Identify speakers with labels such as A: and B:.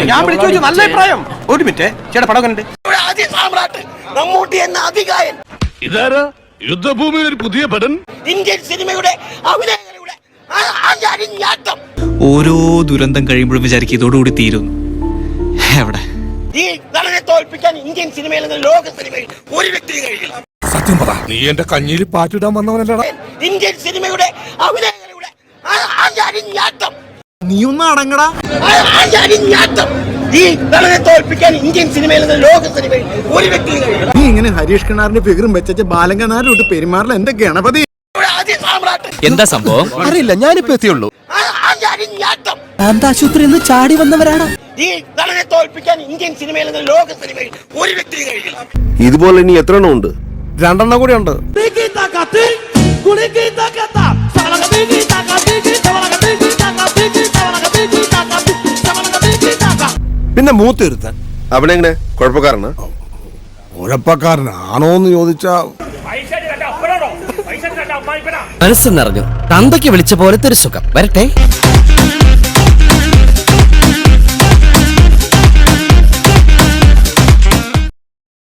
A: ഞാൻ വിളിച്ചു നല്ല അഭിപ്രായം. ഒരു മിനിറ്റ് ചേട്ടാ പടം കണ്ട്.
B: മമ്മൂട്ടി എന്ന അതികായൻ
C: ഇതാരാ യുദ്ധഭൂമിയിൽ ഒരു പുതിയ പടൻ?
B: ഇന്ത്യൻ സിനിമയുടെ അഭിനയങ്ങളുടെ അരങ്ങേറ്റം.
D: ഓരോ ദുരന്തം കഴിയുമ്പോഴും വിചാരിക്കും ഇതോടുകൂടി തീരുന്നു. എവിടെ
B: ഈ നടനെ തോൽപ്പിക്കാൻ ഇന്ത്യൻ സിനിമയിൽ നിന്ന് ലോക സിനിമയിൽ ഒരു വ്യക്തിയും കഴിയില്ല.
C: സത്യം പറ, നീ എന്റെ കഞ്ഞിയിൽ പാറ്റിടാൻ വന്നവനല്ലടാ.
B: ഇന്ത്യൻ സിനിമയുടെ അഭിനയങ്ങളുടെ അരങ്ങേറ്റം.
E: നീ ഒന്ന് അടങ്ങടാ.
B: അരങ്ങേറ്റം. ഈ നടനെ തോൽപ്പിക്കാൻ ഇന്ത്യൻ സിനിമയിൽ നിന്ന് ലോക സിനിമയിൽ ഒരു വ്യക്തിയും കഴിയില്ല.
E: നീ ഇങ്ങനെ ഹരീഷ് കിണാറിന്റെ ഫിഗറും വെച്ച ബാലങ്കനാരിലോട്ട് പെരുമാറില്ല എന്റെ ഗണപതി.
D: എന്താ സംഭവം
A: അറിയില്ല, ഞാനിപ്പോ എത്തിയുള്ളൂ.
E: ആശുപത്രി ചാടി വന്നവരാണ്.
B: ഈ നടനെ തോൽപ്പിക്കാൻ ഇന്ത്യൻ സിനിമയിൽ നിന്ന് ലോക സിനിമയിൽ ഒരു വ്യക്തിയും കഴിയില്ല.
F: ഇതുപോലെ ഇനി എത്ര എണ്ണം ഉണ്ട്?
A: 2 എണ്ണം കൂടി ഉണ്ട്. പിന്നെ മൂത്തിരുത്താൻ
F: അവിടെ എങ്ങനെ കുഴപ്പക്കാരനാ?
A: കുഴപ്പക്കാരനാണോന്ന് ചോദിച്ചാ
G: മനസ്സെന്നറിഞ്ഞു തന്തയ്ക്ക് വിളിച്ച പോലത്തെ ഒരു സുഖം വരട്ടെ.